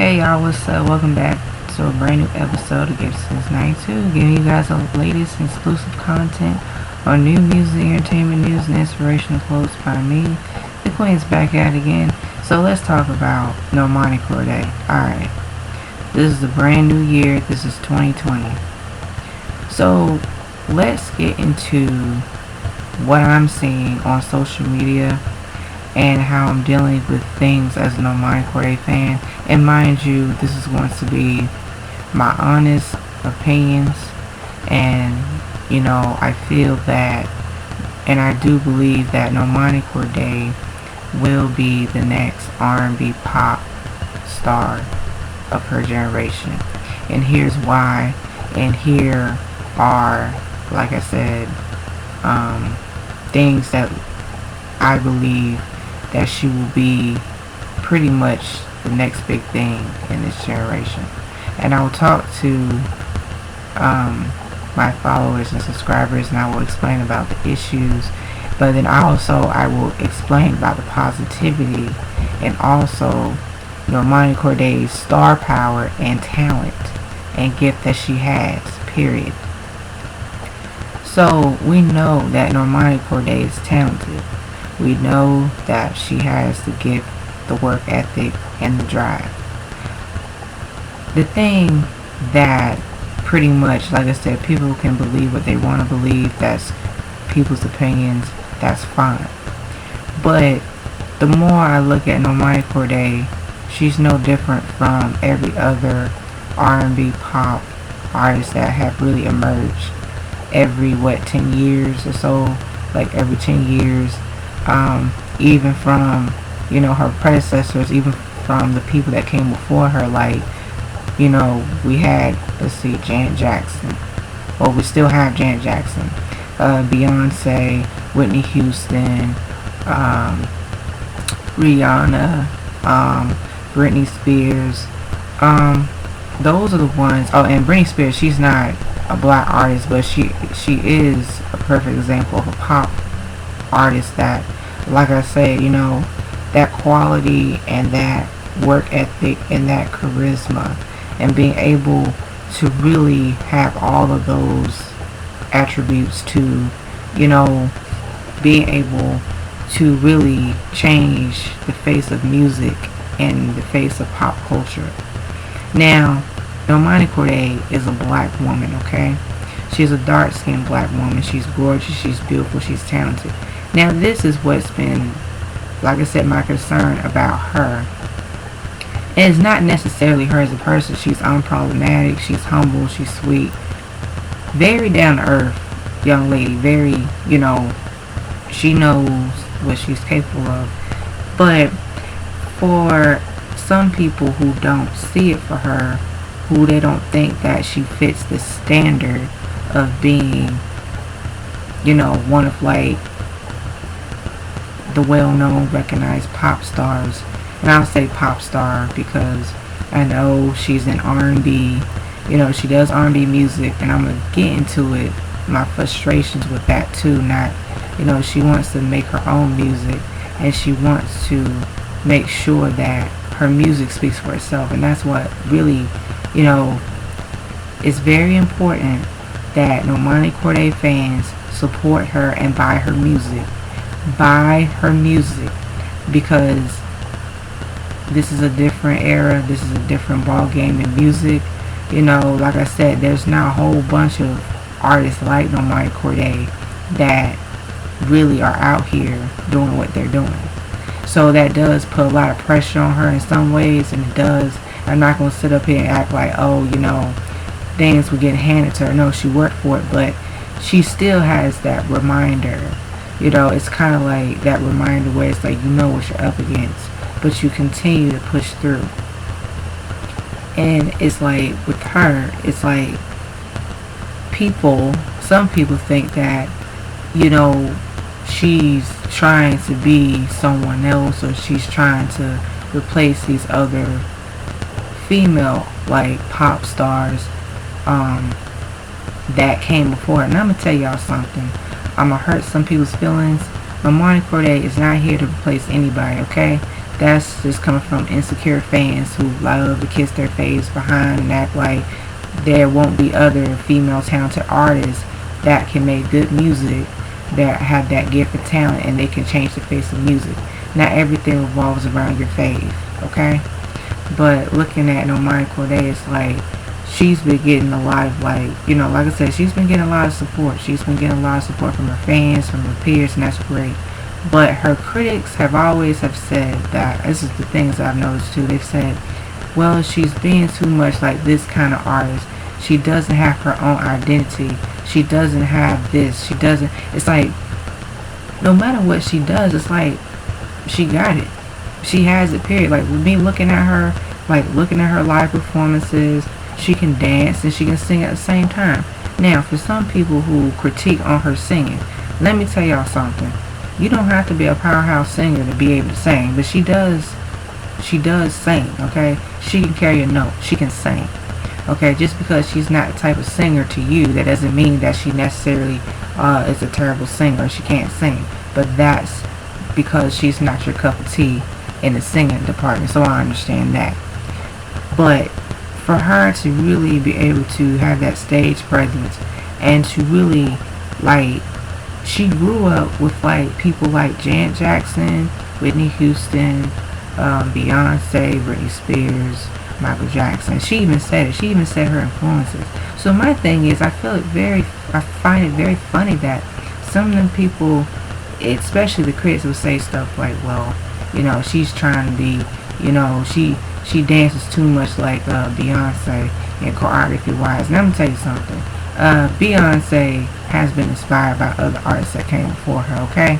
Hey y'all, what's up? Welcome back to a brand new episode of Gifts Since 92, giving you guys the latest exclusive content on new music, entertainment news, and inspirational quotes by me. The Queen's back at it again. So let's talk about Normani Kordei. Alright, this is a brand new year. This is 2020. So let's get into what I'm seeing on social media and how I'm dealing with things as a Normani Kordei fan. And mind you, this is going to be my honest opinions, and I feel that, and I do believe that Normani Kordei will be the next R&B pop star of her generation. And here's why, and here are, like I said, things that I believe that she will be pretty much the next big thing in this generation. And I will talk to my followers and subscribers, and I will explain about the issues, but then I will explain about the positivity and also Normani Kordei's star power and talent and gift that she has, period. So we know that Normani Kordei is talented. We know that she has the gift, the work ethic, and the drive. The thing that pretty much, like I said, people can believe what they want to believe. That's people's opinions. That's fine. But the more I look at Normani Kordei, she's no different from every other R&B pop artist that have really emerged every 10 years or so. Like every 10 years. Even from her predecessors, even from the people that came before her, like we had, let's see, Janet Jackson, or we still have Janet Jackson, Beyonce, Whitney Houston, Rihanna, Britney Spears. Those are the ones. Oh, and Britney Spears, she's not a black artist, but she is a perfect example of a pop artist that, like I said, that quality and that work ethic and that charisma and being able to really have all of those attributes to, being able to really change the face of music and the face of pop culture. Now, Normani Kordei is a black woman, okay? She's a dark-skinned black woman. She's gorgeous, she's beautiful, she's talented. Now, this is what's been, like I said, my concern about her. And it's not necessarily her as a person. She's unproblematic, she's humble, she's sweet. Very down-to-earth young lady. Very, she knows what she's capable of. But for some people who don't see it for her, who they don't think that she fits the standard of being, one of like the well-known, recognized pop stars. And I'll say pop star because I know she's in R&B. She does R&B music, and I'm gonna get into it, my frustrations with that too. Not, she wants to make her own music, and she wants to make sure that her music speaks for itself. And that's what really, is very important, that Normani Kordei fans support her and buy her music. Buy her music, because this is a different era. This is a different ball game in music. Like I said, there's now a whole bunch of artists like Normani Kordei that really are out here doing what they're doing. So that does put a lot of pressure on her in some ways, and it does. I'm not going to sit up here and act like, things were getting handed to her. No, she worked for it, but she still has that reminder. It's kind of like that reminder where it's like, what you're up against, but you continue to push through. And it's like with her, it's like some people think that, she's trying to be someone else, or she's trying to replace these other female like pop stars that came before her. And I'm gonna tell y'all something. I'm gonna hurt some people's feelings. Normani Kordei is not here to replace anybody, okay? that's just coming from insecure fans who love to kiss their face behind and act like there won't be other female talented artists that can make good music, that have that gift and talent, and they can change the face of music. Not everything revolves around your fave, okay? But looking at Normani Kordei, it's like she's been getting a lot of, like, you know, like I said, she's been getting a lot of support. She's been getting a lot of support from her fans, from her peers, and that's great. But her critics have always have said that, this is the things I've noticed too, they've said, well, she's being too much like this kind of artist. She doesn't have her own identity. She doesn't have this. She doesn't, it's like, no matter what she does, it's like, she got it. She has it, period. Like, with me looking at her, like, looking at her live performances, she can dance and she can sing at the same time. Now, for some people who critique on her singing, let me tell y'all something. You don't have to be a powerhouse singer to be able to sing, but she does sing, okay? She can carry a note. She can sing. Okay, just because she's not the type of singer to you, that doesn't mean that she necessarily is a terrible singer. She can't sing. But that's because she's not your cup of tea in the singing department, so I understand that. But for her to really be able to have that stage presence and to really, like, she grew up with, like, people like Janet Jackson, Whitney Houston, Beyonce, Britney Spears, Michael Jackson. She even said it. She even said her influences. So my thing is, I find it very funny that some of them people, especially the critics, will say stuff like, well, you know, she's trying to be, you know, she dances too much like Beyonce and choreography wise. And I'm gonna tell you something. Beyonce has been inspired by other artists that came before her, okay?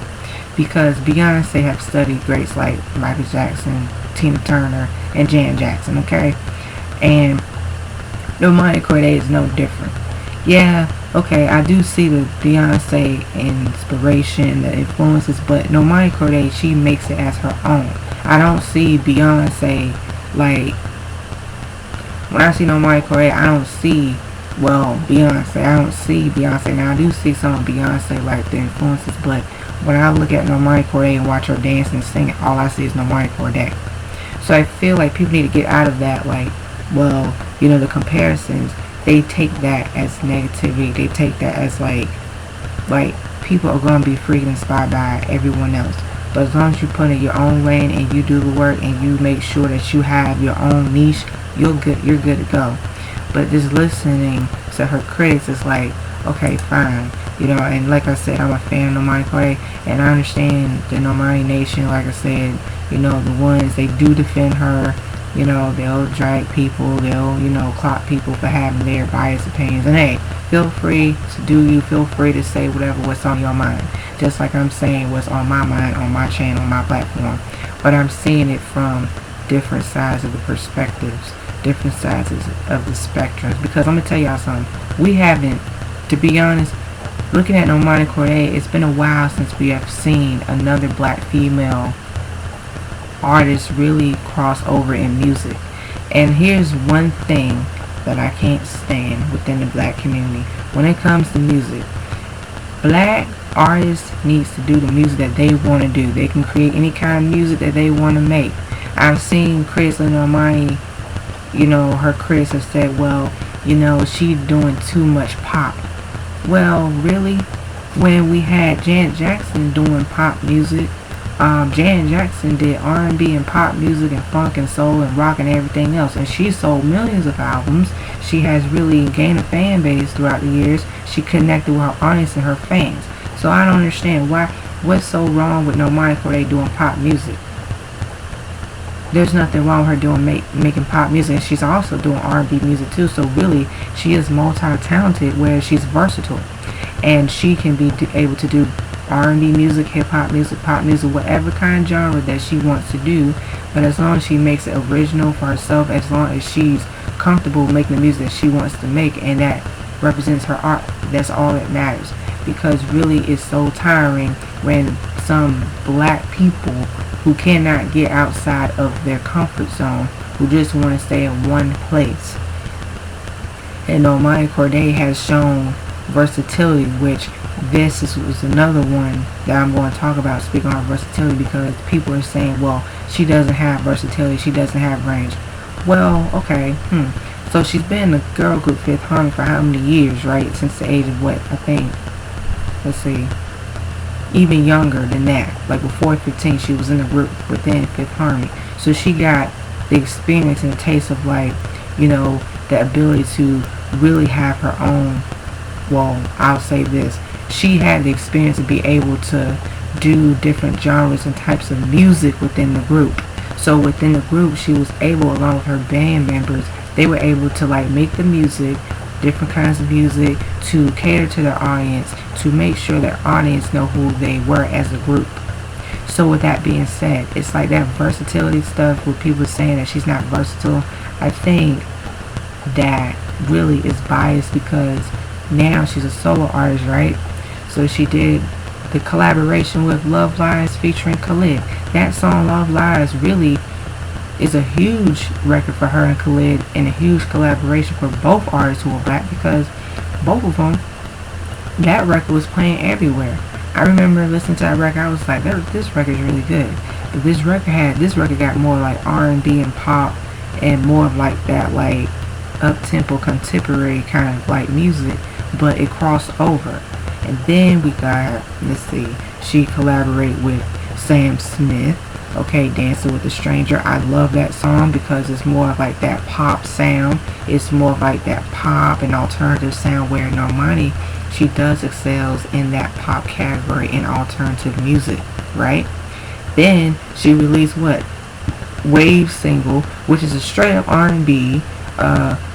Because Beyonce have studied greats like Michael Jackson, Tina Turner, and Janet Jackson, okay? And Normani Kordei is no different. Yeah, okay, I do see the Beyonce inspiration, the influences, but Normani Kordei, she makes it as her own. I don't see Beyonce, like, when I see Normani Kordei, I don't see, well, Beyonce. I don't see Beyonce. Now, I do see some of Beyonce, like, the influences, but when I look at Normani Kordei and watch her dance and sing, all I see is Normani Kordei. So I feel like people need to get out of that, like, well, you know, the comparisons. They take that as negativity. They take that as, like people are going to be freaking inspired by everyone else. But as long as you put in your own lane and you do the work and you make sure that you have your own niche, you're good to go. But just listening to her critics is like, okay, fine. You know, and like I said, I'm a fan of Normani Kordei, and I understand the Normani Nation, like I said, you know, the ones, they do defend her. You know, they'll drag people, they'll, you know, clock people for having their biased opinions. And hey, feel free to do you, feel free to say what's on your mind. Just like I'm saying what's on my mind, on my channel, on my platform. But I'm seeing it from different sides of the perspectives, different sides of the spectrums. Because I'm going to tell y'all something. We haven't, to be honest, looking at Normani Kordei, it's been a while since we have seen another black female artists really cross over in music. And here's one thing that I can't stand within the black community. When it comes to music, black artists needs to do the music that they want to do. They can create any kind of music that they want to make. I've seen critics of Normani, you know, her critics have said, well, you know, she's doing too much pop. Well, really? When we had Janet Jackson doing pop music, Janet Jackson did R&B and pop music and funk and soul and rock and everything else, and she sold millions of albums. She has really gained a fan base throughout the years. She connected with her audience and her fans. So I don't understand what's so wrong with Normani Kordei doing pop music. There's nothing wrong with her doing making pop music, and she's also doing R&B music too. So really, she is multi-talented, where she's versatile, and she can be able to do R&B music, hip-hop music, pop music, whatever kind of genre that she wants to do. But as long as she makes it original for herself, as long as she's comfortable making the music that she wants to make, and that represents her art, that's all that matters. Because really, it's so tiring when some black people who cannot get outside of their comfort zone, who just want to stay in one place. And Normani Kordei has shown versatility, which was another one that I'm going to talk about, speaking on versatility, because people are saying, well, she doesn't have versatility, she doesn't have range. Well, okay, so she's been in the girl group Fifth Harmony for how many years, right? Since the age of what? I think, let's see, even younger than that. Like before 15, she was in the group within Fifth Harmony. So she got the experience and the taste of, like, the ability to really have her own, well, I'll say this, she had the experience to be able to do different genres and types of music within the group. So within the group, she was able, along with her band members, they were able to, like, make the music, different kinds of music, to cater to their audience, to make sure their audience know who they were as a group. So with that being said, it's like that versatility stuff with people saying that she's not versatile. I think that really is biased because now she's a solo artist, right? So she did the collaboration with Love Lies featuring Khalid. That song Love Lies really is a huge record for her and Khalid, and a huge collaboration for both artists who are black, because both of them, that record was playing everywhere. I remember listening to that record, I was like, this record is really good. This record got more like R&B and pop, and more of like that, like, up-tempo contemporary kind of like music, but it crossed over. And then we got, let's see, she collaborated with Sam Smith, okay, Dancing with a Stranger. I love that song because it's more of like that pop sound. It's more of like that pop and alternative sound, where Normani, she does excels in that pop category in alternative music, right? Then she released what? Wave single, which is a straight up R&B,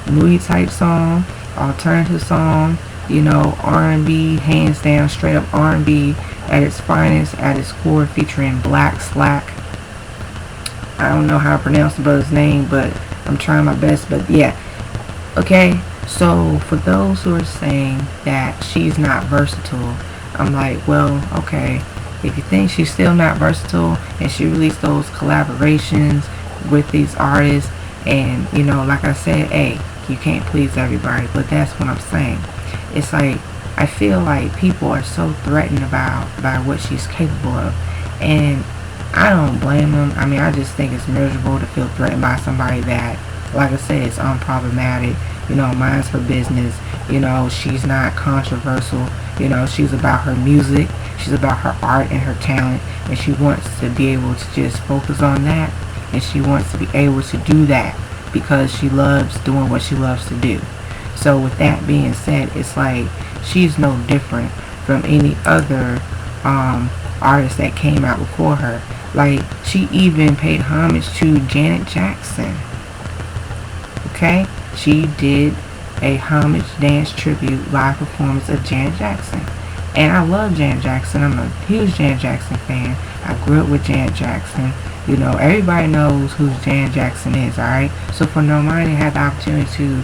moody type song, alternative song, R&B, hands down, straight up R&B at its finest, at its core, featuring Black Slack. I don't know how to pronounce the brother's name, but I'm trying my best. But yeah, okay. So for those who are saying that she's not versatile, I'm like, well, okay, if you think she's still not versatile and she released those collaborations with these artists, and like I said, hey, you can't please everybody, but that's what I'm saying. It's like, I feel like people are so threatened by what she's capable of, and I don't blame them. I mean, I just think it's miserable to feel threatened by somebody that, like I said, it's unproblematic. Minds her business. She's not controversial. She's about her music. She's about her art and her talent, and she wants to be able to just focus on that, and she wants to be able to do that because she loves doing what she loves to do. So with that being said, it's like she's no different from any other artist that came out before her. Like, she even paid homage to Janet Jackson. Okay? She did a homage dance tribute live performance of Janet Jackson. And I love Janet Jackson. I'm a huge Janet Jackson fan. I grew up with Janet Jackson. Everybody knows who Janet Jackson is, alright? So for Normani to have the opportunity to,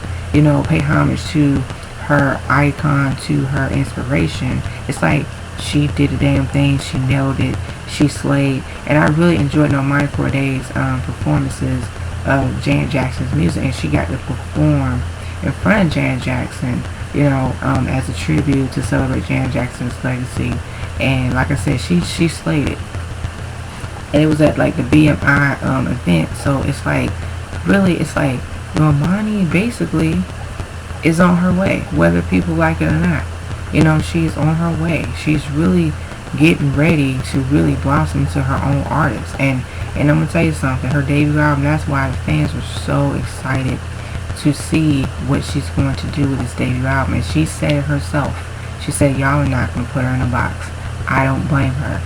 pay homage to her icon, to her inspiration, it's like she did the damn thing. She nailed it. She slayed. And I really enjoyed Normani Kordei's performances of Janet Jackson's music, and she got to perform in front of Janet Jackson, as a tribute to celebrate Janet Jackson's legacy. And like I said, she slayed it. And it was at like the BMI event. So it's like, really, it's like Normani basically is on her way, whether people like it or not. She's on her way. She's really getting ready to really blossom into her own artist. And I'm going to tell you something, her debut album, that's why the fans were so excited to see what she's going to do with this debut album. And she said it herself. She said, y'all are not going to put her in a box. I don't blame her.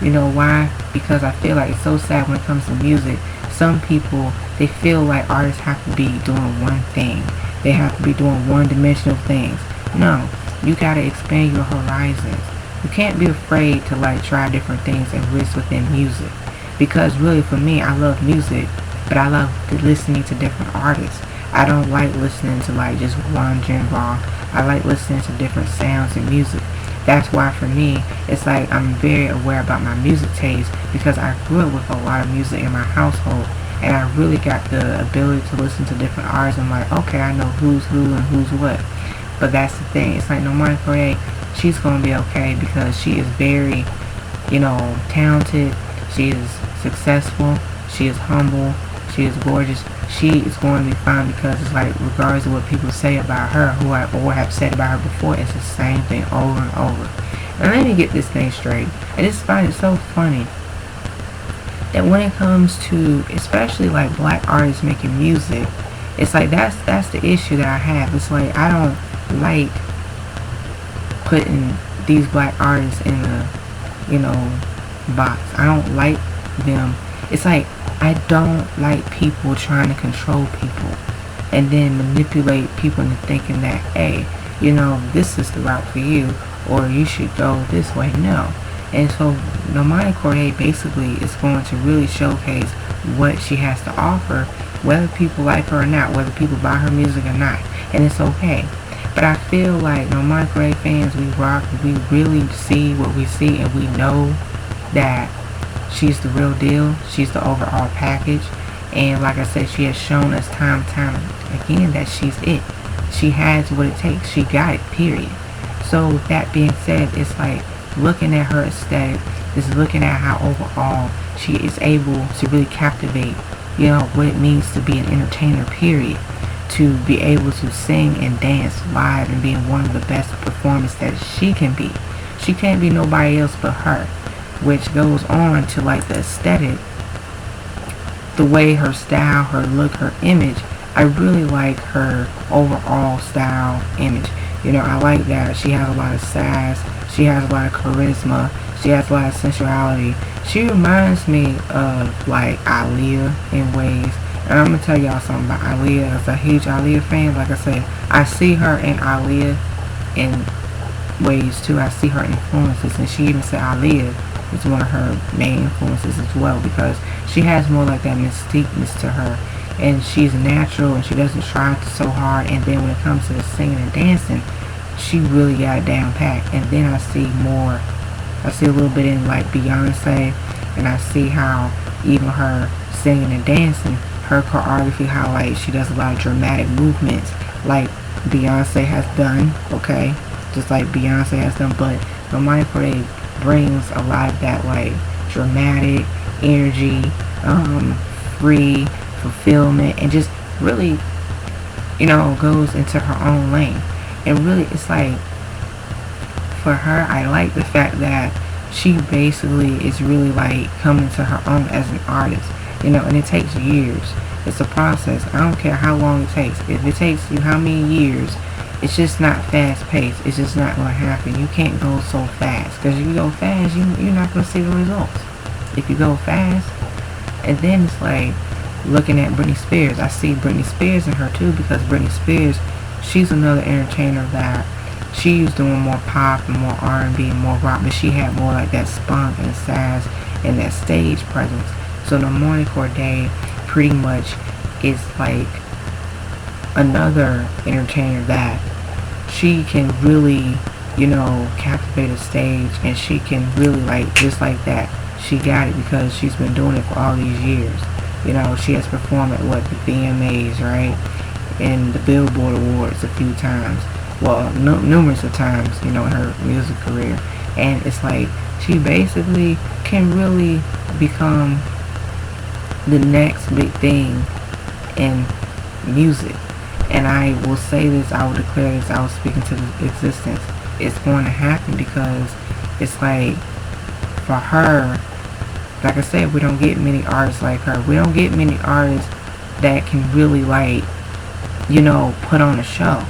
You know why? Because I feel like it's so sad when it comes to music. Some people, they feel like artists have to be doing one thing. They have to be doing one-dimensional things. No, you got to expand your horizons. You can't be afraid to like try different things and risk within music. Because really, for me, I love music, but I love listening to different artists. I don't like listening to like just one genre. I like listening to different sounds and music. That's why for me, it's like I'm very aware about my music taste, because I grew up with a lot of music in my household, and I really got the ability to listen to different artists. I'm like, okay, I know who's who and who's what. But that's the thing. It's like Normani Kordei, she's gonna be okay because she is very, talented. She is successful. She is humble. She is gorgeous. She is going to be fine because it's like, regardless of what people say about her, or have said about her before, it's the same thing over and over. And let me get this thing straight. I just find it so funny that when it comes to, especially like black artists making music, it's like that's the issue that I have. It's like I don't like putting these black artists in a, box. I don't like them. It's like I don't like people trying to control people and then manipulate people into thinking that, hey, this is the route for you, or you should go this way. No. And so Normani Kordei basically is going to really showcase what she has to offer, whether people like her or not, whether people buy her music or not, and it's okay. But I feel like Normani Kordei fans, we rock, we really see what we see, and we know that she's the real deal. She's the overall package, and like I said, she has shown us time and time again that she's it. She has what it takes. She got it, period. So with that being said, it's like looking at her aesthetic, is looking at how overall she is able to really captivate, what it means to be an entertainer, period. To be able to sing and dance live and being one of the best performers that she can be. She can't be nobody else but her, which goes on to like the aesthetic, the way her style, her look, her image. I really like her overall style, image. I like that she has a lot of sass, she has a lot of charisma, she has a lot of sensuality. She reminds me of like Aaliyah in ways. And I'm going to tell y'all something about Aaliyah. As a huge Aaliyah fan, like I said, I see her in Aaliyah in ways too. I see her influences, and she even said Aaliyah is one of her main influences as well, because she has more like that mystiqueness to her, and she's natural, and she doesn't try so hard. And then when it comes to the singing and dancing, she really got it down pat. And then I see a little bit in like Beyonce, and I see how even her singing and dancing, her choreography, how like she does a lot of dramatic movements like Beyonce has done, okay, just like Beyonce has done. But Normani Kordei brings a lot of that like dramatic energy, free fulfillment, and just really, goes into her own lane. And really, it's like, for her, I like the fact that she basically is really like coming to her own as an artist, and it takes years. It's a process. I don't care how long it takes. If it takes you how many years, it's just not fast paced. It's just not going to happen. You can't go so fast, because if you go fast, you're not going to see the results. If you go fast, and then it's like looking at Britney Spears. I see Britney Spears in her too, because Britney Spears, she's another entertainer that she was doing more pop and more R&B and more rock, but she had more like that spunk and sass and that stage presence. So Normani Kordei pretty much is like another entertainer that she can really, captivate a stage, and she can really like, just like that, she got it because she's been doing it for all these years. She has performed at the VMAs, right, and the Billboard Awards a few times. Well, numerous of times, in her music career. And it's like she basically can really become the next big thing in music. And I will say this, I will declare this, I will speak into existence. It's going to happen, because it's like, for her, like I said, we don't get many artists like her. We don't get many artists that can really like, put on a show.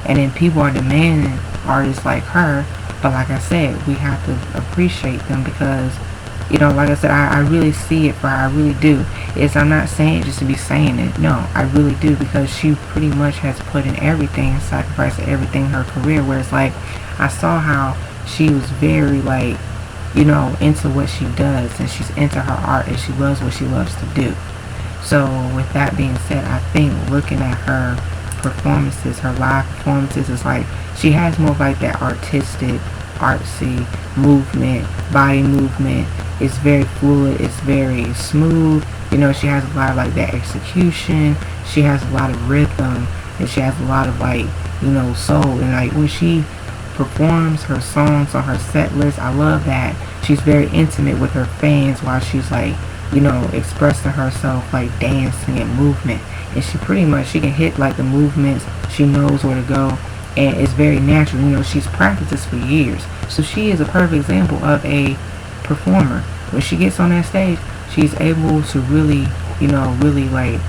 And then people are demanding artists like her. But like I said, we have to appreciate them, because like I said, I really see it for her. I really do. I'm not saying it just to be saying it. No, I really do, because she pretty much has put in everything, sacrificed everything in her career, where it's like, I saw how she was very like, into what she does, and she's into her art, and she loves what she loves to do. So with that being said, I think looking at her performances, her live performances, is like she has more like that artistic, artsy movement, body movement. It's very fluid, it's very smooth. She has a lot of like that execution. She has a lot of rhythm. and she has a lot of like, you know, soul. And like when she performs her songs on her set list, I love that she's very intimate with her fans while she's like, you know, expressing herself like dancing and movement. And she pretty much, she can hit like the movements, she knows where to go, and it's very natural. You know, she's practiced this for years, so she is a perfect example of a performer. When she gets on that stage, she's able to really, you know, really like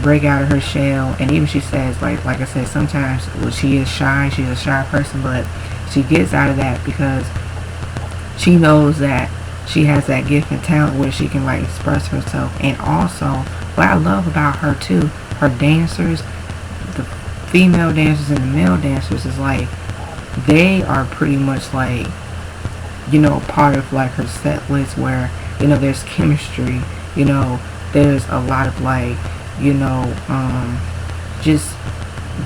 break out of her shell. And even she says, like I said, sometimes when she is shy, she's a shy person, but she gets out of that because she knows that she has that gift and talent where she can like express herself. And also, what I love about her too, her dancers, the female dancers and the male dancers, is like they are pretty much like, you know, part of like her set list where, you know, there's chemistry, you know, there's a lot of like, you know, just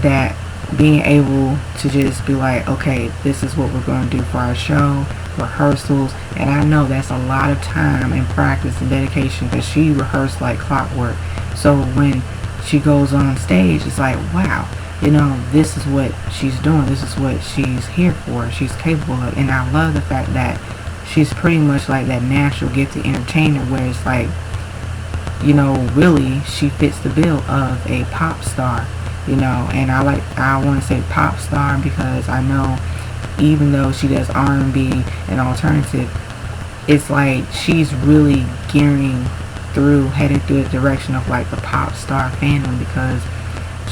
that being able to just be like, okay, this is what we're going to do for our show, rehearsals. And I know that's a lot of time and practice and dedication because she rehearsed like clockwork. So when she goes on stage, it's like, wow, you know, this is what she's doing, this is what she's here for, she's capable of. And I love the fact that she's pretty much like that natural gifted entertainer where it's like, you know, really she fits the bill of a pop star, you know. And I want to say pop star because I know even though she does R&B and alternative, it's like she's really heading through the direction of like the pop star fandom because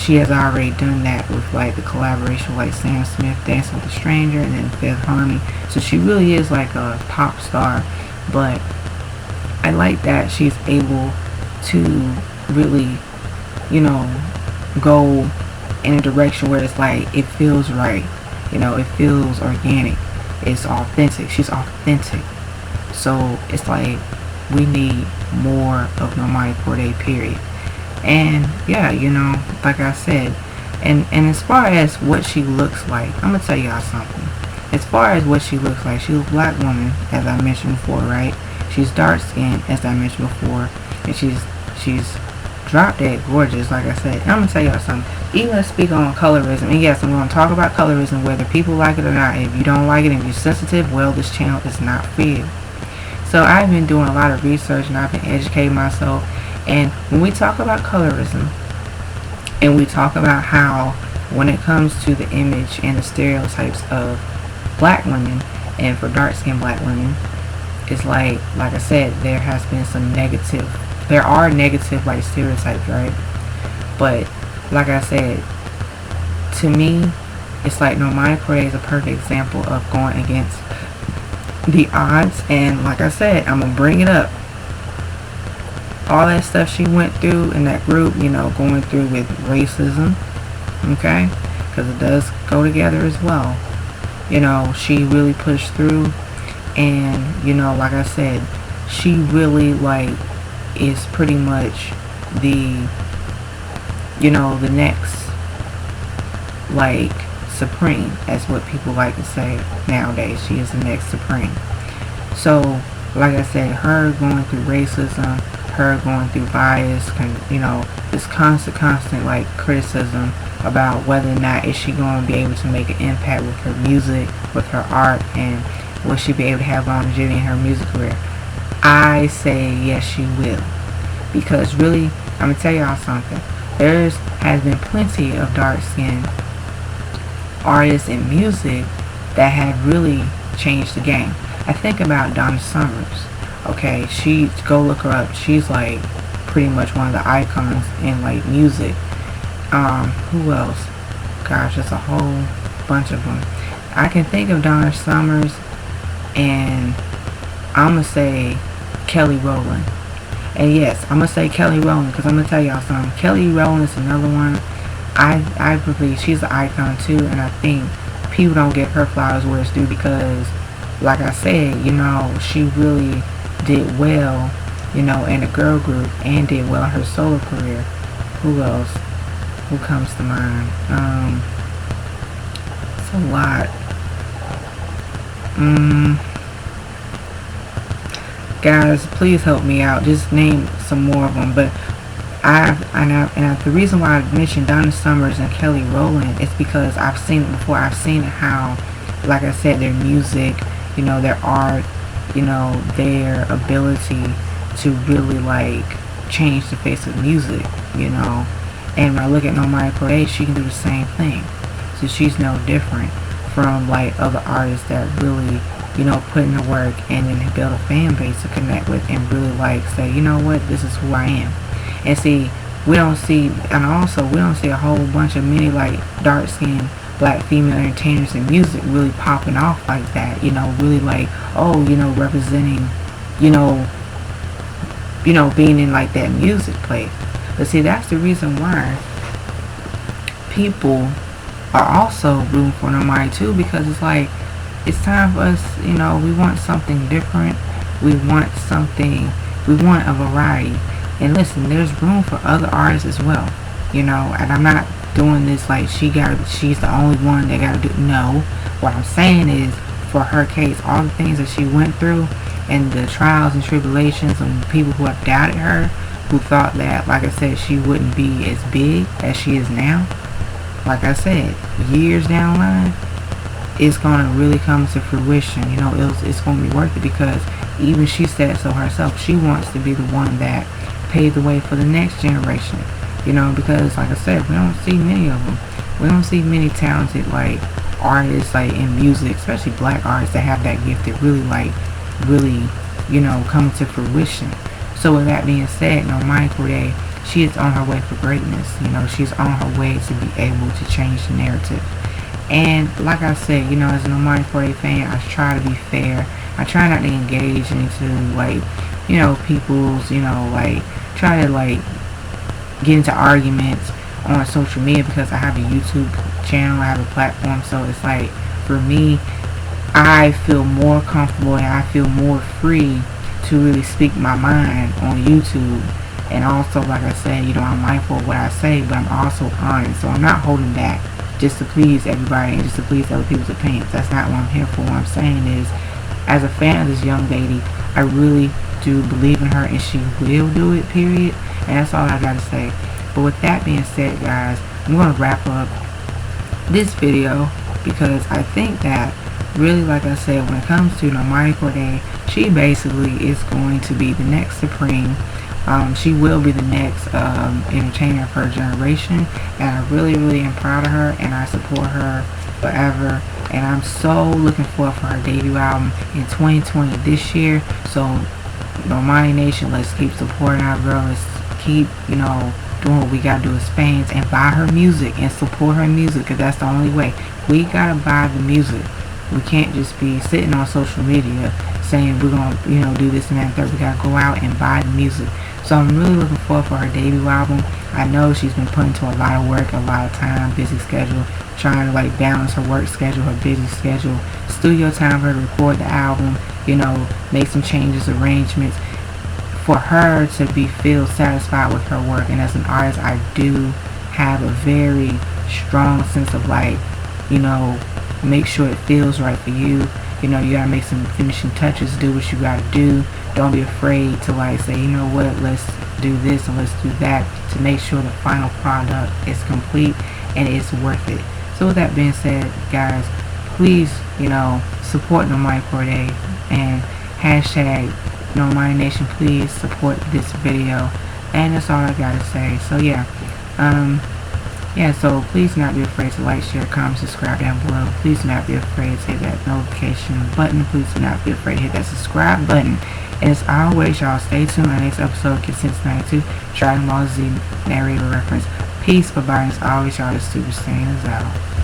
she has already done that with like the collaboration with like Sam Smith, Dancing with a Stranger, and then Fifth Harmony. So she really is like a pop star. But I like that she's able to really, you know, go in a direction where it's like it feels right, you know, it feels organic, it's authentic, she's authentic. So it's like we need more of Normani Kordei, period. And yeah, you know, like I said, and as far as what she looks like, I'm gonna tell y'all something. As far as what she looks like, she's a black woman, as I mentioned before, right? She's dark skinned, as I mentioned before, and she's drop dead gorgeous, like I said. And I'm gonna tell y'all something. Even to speak on colorism, and yes, I'm gonna talk about colorism, whether people like it or not. If you don't like it and you're sensitive, well, this channel is not for you. So I've been doing a lot of research and I've been educating myself. And when we talk about colorism, and we talk about how when it comes to the image and the stereotypes of black women, and for dark-skinned black women, it's like I said, there are negative like stereotypes, right? But like I said, to me, it's like Normani Kordei is a perfect example of going against the odds. And like I said, I'm gonna bring it up. All that stuff she went through in that group, you know, going through with racism, okay, because it does go together as well. You know, she really pushed through, and you know, like I said, she really like is pretty much the, you know, the next like supreme, that's what people like to say nowadays. She is the next supreme. So like I said, her going through racism, her going through bias, you know, this constant like criticism about whether or not is she going to be able to make an impact with her music, with her art, and will she be able to have longevity in her music career. I say yes, she will, because really, I'm gonna tell y'all something. Has been plenty of dark-skinned artists in music that have really changed the game. I think about Donna Summers. Okay, go look her up. She's like pretty much one of the icons in like music. Who else? Gosh, there's a whole bunch of them. I can think of Donna Summers, and I'm gonna say Kelly Rowland. And yes, I'm gonna say Kelly Rowland because I'm gonna tell y'all something. Kelly Rowland is another one. I believe she's an icon too, and I think people don't give her flowers where it's due because, like I said, you know, she really did well, you know, in a girl group and did well in her solo career. Who else? Who comes to mind? It's a lot. Guys, please help me out. Just name some more of them. But The reason why I mentioned Donna Summers and Kelly Rowland is because I've seen it before. I've seen how, like I said, their music, their art, their ability to really like change the face of music. And when I look at Normani Kordei, she can do the same thing. So she's no different from like other artists that really, put in the work and then build a fan base to connect with and really like say, you know what, this is who I am. And see, we don't see a whole bunch of many like dark skinned black female entertainers in music really popping off like that, really like, representing, being in like that music place. But see, that's the reason why people are also rooting for Normani too, because it's like, it's time for us, we want something different. We want a variety. And listen, there's room for other artists as well, and I'm not doing this like she's the only one that gotta do. No, what I'm saying is, for her case, all the things that she went through and the trials and tribulations and people who have doubted her, who thought that, like I said, she wouldn't be as big as she is now. Like I said, years down the line, it's gonna really come to fruition. It's gonna be worth it, because even she said so herself. She wants to be the one that paved the way for the next generation. Because like I said, we don't see many of them. We don't see many talented like artists like in music, especially black artists that have that gift that really come to fruition. So with that being said, Normani Kordei, she is on her way for greatness. She's on her way to be able to change the narrative. And like I said, as a Normani Kordei fan, I try to be fair. I try not to engage into like, people's, like try to like get into arguments on social media, because I have a YouTube channel, I have a platform. So it's like, for me, I feel more comfortable and I feel more free to really speak my mind on YouTube. And also, like I said, I'm mindful of what I say, but I'm also honest. So I'm not holding back just to please everybody and just to please other people's opinions. That's not what I'm here for. What I'm saying is, as a fan of this young lady, I really do believe in her and she will do it, period. And that's all I gotta say. But with that being said, guys, I'm gonna wrap up this video, because I think that really, like I said, when it comes to Normani Kordei, she basically is going to be the next Supreme. She will be the next entertainer of her generation, and I really am proud of her, and I support her forever. And I'm so looking forward for her debut album in 2020 this year. So Normani Nation, let's keep supporting our girl. Let's keep doing what we gotta do as fans, and buy her music and support her music, because that's the only way. We gotta buy the music. We can't just be sitting on social media saying we're gonna do this and that and third. We gotta go out and buy the music. So I'm really looking forward for her debut album. I know she's been put into a lot of work, a lot of time, busy schedule, trying to like balance her work schedule, her busy schedule, studio time for her to record the album, make some changes, arrangements, for her to feel satisfied with her work. And as an artist, I do have a very strong sense of like, make sure it feels right for you. You gotta make some finishing touches, do what you gotta do. Don't be afraid to like say, let's do this and let's do that, to make sure the final product is complete and it's worth it. So with that being said, guys, please, support Normani Kordei, and hashtag Normani Nation, please support this video. And that's all I gotta say. So yeah, so please do not be afraid to like, share, comment, subscribe down below. Please do not be afraid to hit that notification button. Please do not be afraid to hit that subscribe button. And as always, y'all, stay tuned. Our next episode, Consent 92, Dragon Ball Z narrator reference. Peace, bye-bye. And as always, y'all, the Super Saiyan is out.